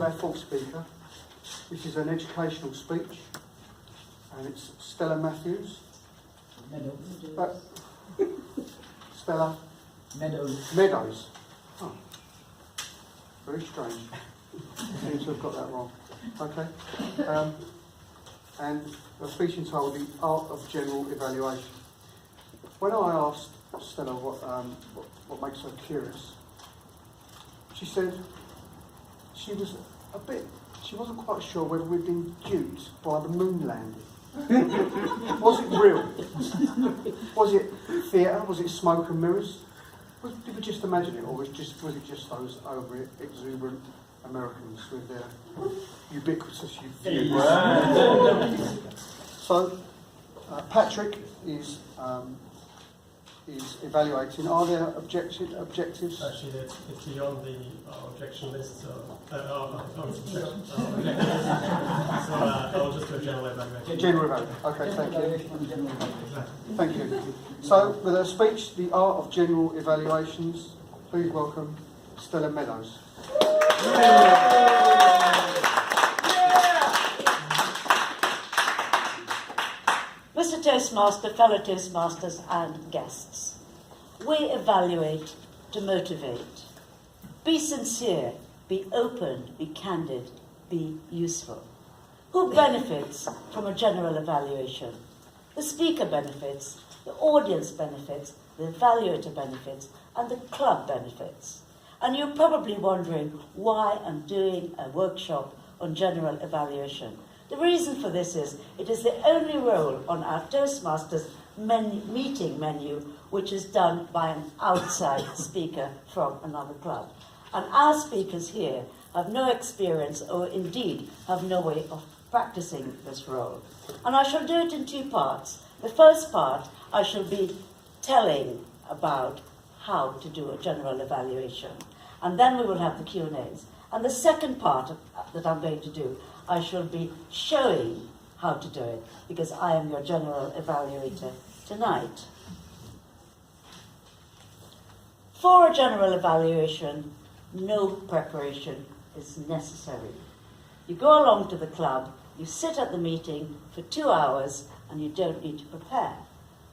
our fourth speaker. This is an educational speech, and it's Stella Matthews. Stella Meadows. Oh, very strange. I seem to have got that wrong. Okay. And a speech entitled "The Art of General Evaluation." When I asked Stella what makes her curious, she said she wasn't quite sure whether we'd been duped by the moon landing. Was it real? Was it theatre? Was it smoke and mirrors? Did we just imagine it, or was it just those over-exuberant Americans with their ubiquitous views? So, Patrick is evaluating. Are there objectives? Actually, it's beyond the objection list. So I'll just do a general evaluation. General evaluation. Okay, thank you. Thank you. So, with her speech, "The Art of General Evaluations," please welcome Stella Meadows. Mr. Toastmaster, fellow Toastmasters and guests, we evaluate to motivate. Be sincere, be open, be candid, be useful. Who benefits from a general evaluation? The speaker benefits, the audience benefits, the evaluator benefits, and the club benefits. And you're probably wondering why I'm doing a workshop on general evaluation. The reason for this is it is the only role on our Toastmasters meeting menu which is done by an outside speaker from another club. And our speakers here have no experience, or indeed have no way of practicing this role. And I shall do it in two parts. The first part, I shall be telling about how to do a general evaluation. And then we will have the Q&As. And the second part that I'm going to do, I shall be showing how to do it, because I am your general evaluator tonight. For a general evaluation, no preparation is necessary. You go along to the club, you sit at the meeting for 2 hours, and you don't need to prepare.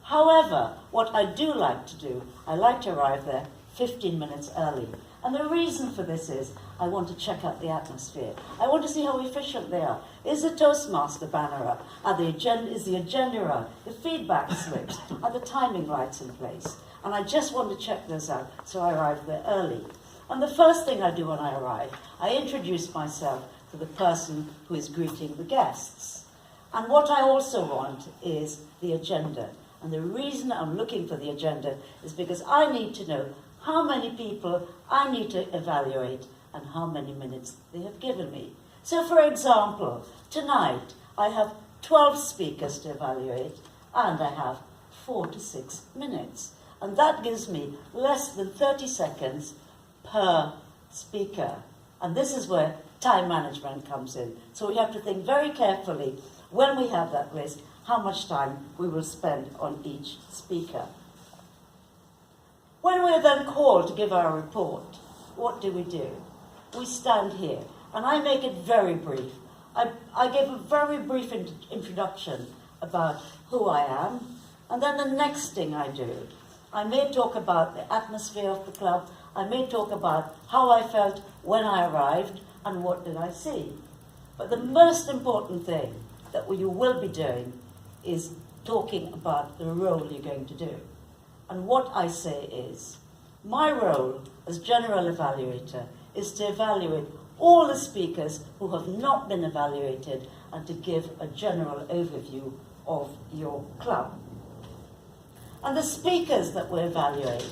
However, what I do like to do, I like to arrive there 15 minutes early. And the reason for this is I want to check out the atmosphere. I want to see how efficient they are. Is the Toastmaster banner up? Is the agenda up? The feedback slips? Are the timing lights in place? And I just want to check those out, so I arrive there early. And the first thing I do when I arrive, I introduce myself to the person who is greeting the guests. And what I also want is the agenda. And the reason I'm looking for the agenda is because I need to know how many people I need to evaluate and how many minutes they have given me. So, for example, tonight I have 12 speakers to evaluate and I have 4 to 6 minutes. And that gives me less than 30 seconds per speaker. And this is where time management comes in. So we have to think very carefully when we have that list how much time we will spend on each speaker. When we're then called to give our report, what do? We stand here, and I make it very brief. I give a very brief introduction about who I am, and then the next thing I do, I may talk about the atmosphere of the club, I may talk about how I felt when I arrived, and what did I see. But the most important thing that you will be doing is talking about the role you're going to do. And what I say is, my role as general evaluator is to evaluate all the speakers who have not been evaluated and to give a general overview of your club. And the speakers that we evaluate,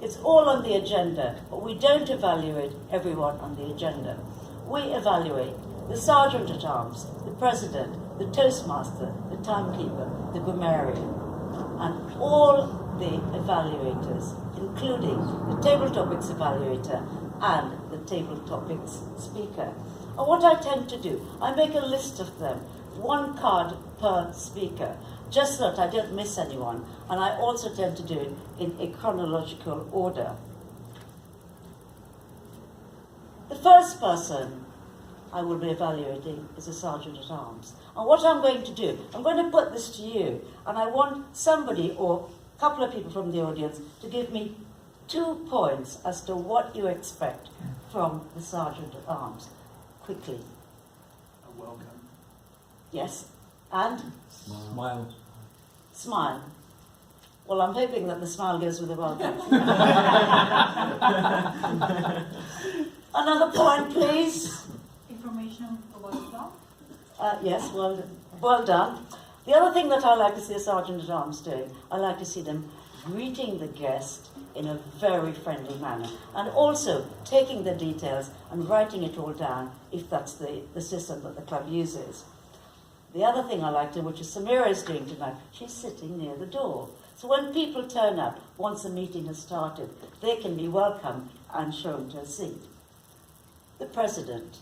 it's all on the agenda, but we don't evaluate everyone on the agenda. We evaluate the Sergeant-at-Arms, the President, the Toastmaster, the Timekeeper, the Grammarian, and all the evaluators, including the Table Topics evaluator and the Table Topics speaker. And what I tend to do, I make a list of them, 1 card per speaker, just so that I don't miss anyone, and I also tend to do it in a chronological order. The first person I will be evaluating is a Sergeant at Arms. And what I'm going to do, I'm going to put this to you, and I want somebody or a couple of people from the audience to give me 2 points as to what you expect from the Sergeant at Arms. Quickly. A welcome. Yes. And? Smile. Smile. Well, I'm hoping that the smile goes with the welcome. Another point, please. Information about the job. Yes, well done. The other thing that I like to see a Sergeant at Arms doing, I like to see them greeting the guest in a very friendly manner, and also taking the details and writing it all down if that's the system that the club uses. The other thing I like to, which is Samira is doing tonight, she's sitting near the door. So when people turn up, once the meeting has started, they can be welcomed and shown to a seat. The President,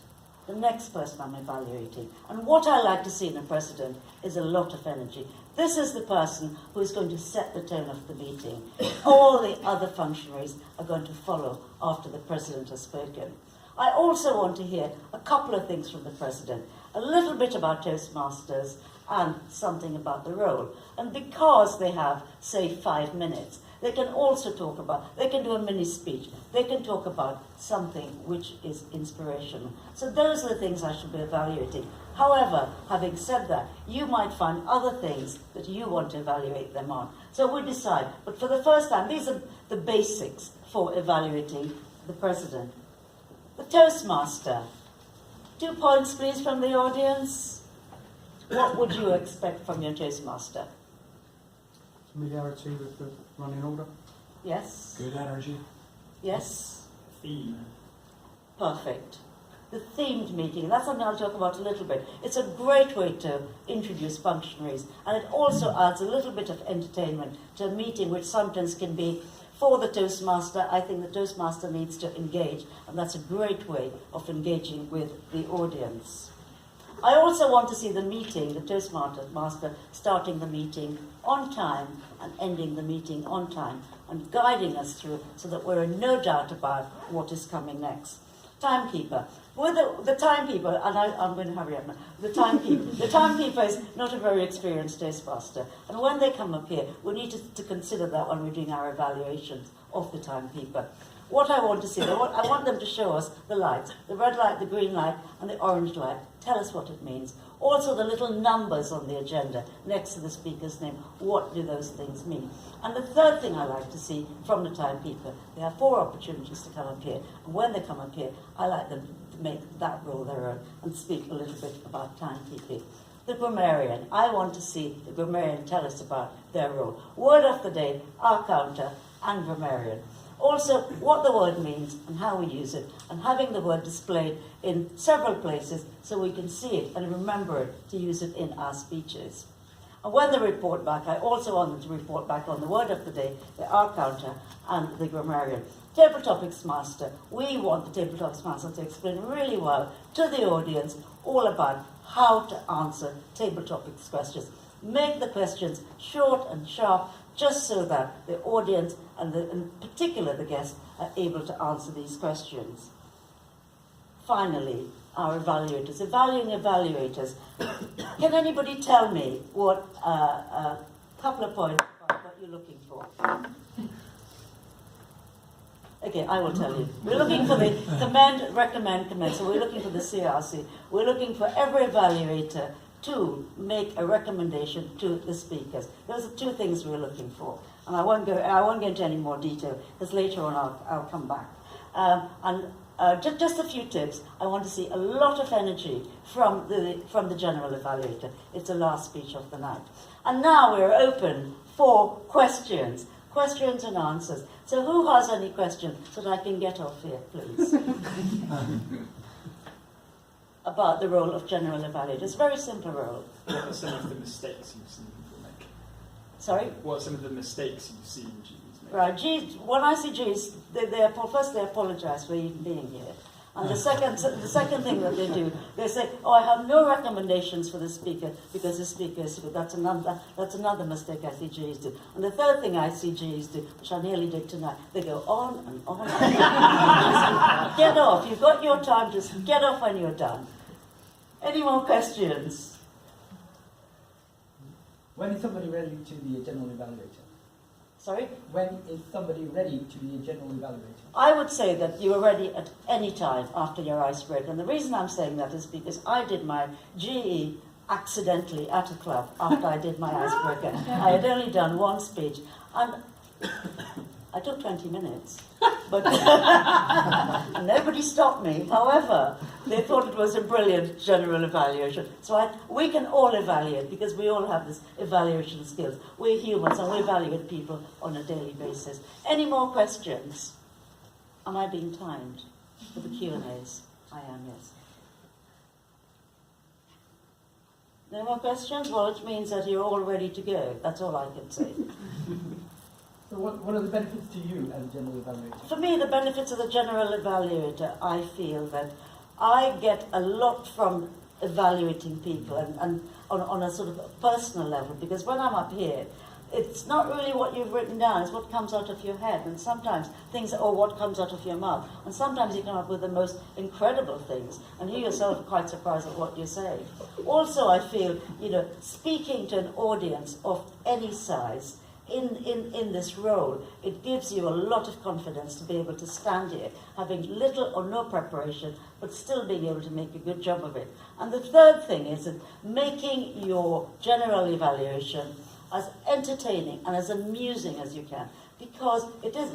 the next person I'm evaluating. And what I like to see in a President is a lot of energy. This is the person who is going to set the tone of the meeting. All the other functionaries are going to follow after the President has spoken. I also want to hear a couple of things from the President. A little bit about Toastmasters and something about the role. And because they have, say, 5 minutes, they can also talk about, they can do a mini speech, they can talk about something which is inspirational. So those are the things I should be evaluating. However, having said that, you might find other things that you want to evaluate them on. So we decide. But for the first time, these are the basics for evaluating the President. The Toastmaster. 2 points, please, from the audience. What would you expect from your Toastmaster? Familiarity with the running order. Yes? Good energy. Yes? Theme. Perfect. The themed meeting, that's something I'll talk about a little bit. It's a great way to introduce functionaries, and it also adds a little bit of entertainment to a meeting which sometimes can be for the Toastmaster. I think the Toastmaster needs to engage, and that's a great way of engaging with the audience. I also want to see the meeting, the Toastmaster starting the meeting on time and ending the meeting on time and guiding us through so that we're in no doubt about what is coming next. Timekeeper. With the timekeeper, and I'm going to hurry up now, the timekeeper is not a very experienced Toastmaster, and when they come up here, we need to consider that when we're doing our evaluations of the timekeeper. What I want to see, I want them to show us the lights, the red light, the green light, and the orange light. Tell us what it means. Also the little numbers on the agenda next to the speaker's name. What do those things mean? And the third thing I like to see from the timekeeper, they have 4 opportunities to come up here. And when they come up here, I like them to make that role their own and speak a little bit about timekeeping. The grammarian. I want to see the grammarian tell us about their role. Word of the day, our counter, and grammarian. Also, what the word means and how we use it, and having the word displayed in several places so we can see it and remember it to use it in our speeches. And when they report back, I also want them to report back on the word of the day, the R counter, and the grammarian. Table Topics Master. We want the Table Topics Master to explain really well to the audience all about how to answer table topics questions. Make the questions short and sharp, just so that the audience, and in particular the guests, are able to answer these questions. Finally, our evaluators. Evaluators. Can anybody tell me what a couple of points about what you're looking for? Okay, I will tell you. We're looking for the commend, recommend, commend. So we're looking for the CRC. We're looking for every evaluator to make a recommendation to the speakers. Those are 2 things we're looking for. And I won't go into any more detail, because later on I'll come back. Just a few tips. I want to see a lot of energy from the general evaluator. It's the last speech of the night. And now we're open for questions and answers. So who has any questions so that I can get off here, please? About the role of general evaluator. It's a very simple role. What are some of the mistakes you've seen people make? Sorry? What are some of the mistakes you've seen Gs make? Right, Gs, when I see Gs, first they apologise for even being here. And the second thing that they do, they say, oh, I have no recommendations for the speaker because the speaker is good. That's another mistake I see GEs do. And the third thing I see GEs do, which I nearly did tonight, they go on and on and on. Get off. You've got your time. Just get off when you're done. Any more questions? When is somebody ready to be a general evaluator? Sorry? When is somebody ready to be a general evaluator? I would say that you are ready at any time after your icebreaker. And the reason I'm saying that is because I did my GE accidentally at a club after I did my icebreaker. I had only done one speech. And I took 20 minutes. But nobody stopped me. However, they thought it was a brilliant general evaluation. So we can all evaluate because we all have this evaluation skills. We're humans and we evaluate people on a daily basis. Any more questions? Am I being timed for the Q&As? I am, yes. No more questions? Well, it means that you're all ready to go. That's all I can say. So what are the benefits to you as a general evaluator? For me, the benefits of the general evaluator, I feel that I get a lot from evaluating people and on a sort of personal level, because when I'm up here, it's not really what you've written down, it's what comes out of your head, and sometimes or what comes out of your mouth, and sometimes you come up with the most incredible things, and you yourself are quite surprised at what you say. Also, I feel, speaking to an audience of any size, in this role, it gives you a lot of confidence to be able to stand here, having little or no preparation, but still being able to make a good job of it. And the third thing is that making your general evaluation as entertaining and as amusing as you can, because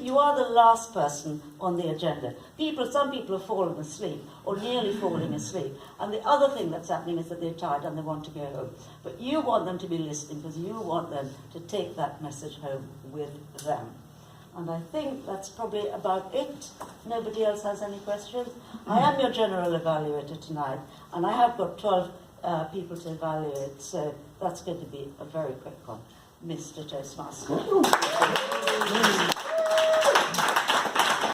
you are the last person on the agenda. Some people have fallen asleep or nearly falling asleep, and the other thing that's happening is that they're tired and they want to go home. But you want them to be listening because you want them to take that message home with them. And I think that's probably about it. Nobody else has any questions? I am your general evaluator tonight, and I have got 12 people to evaluate, so that's going to be a very quick one. Mr. Toastmaster.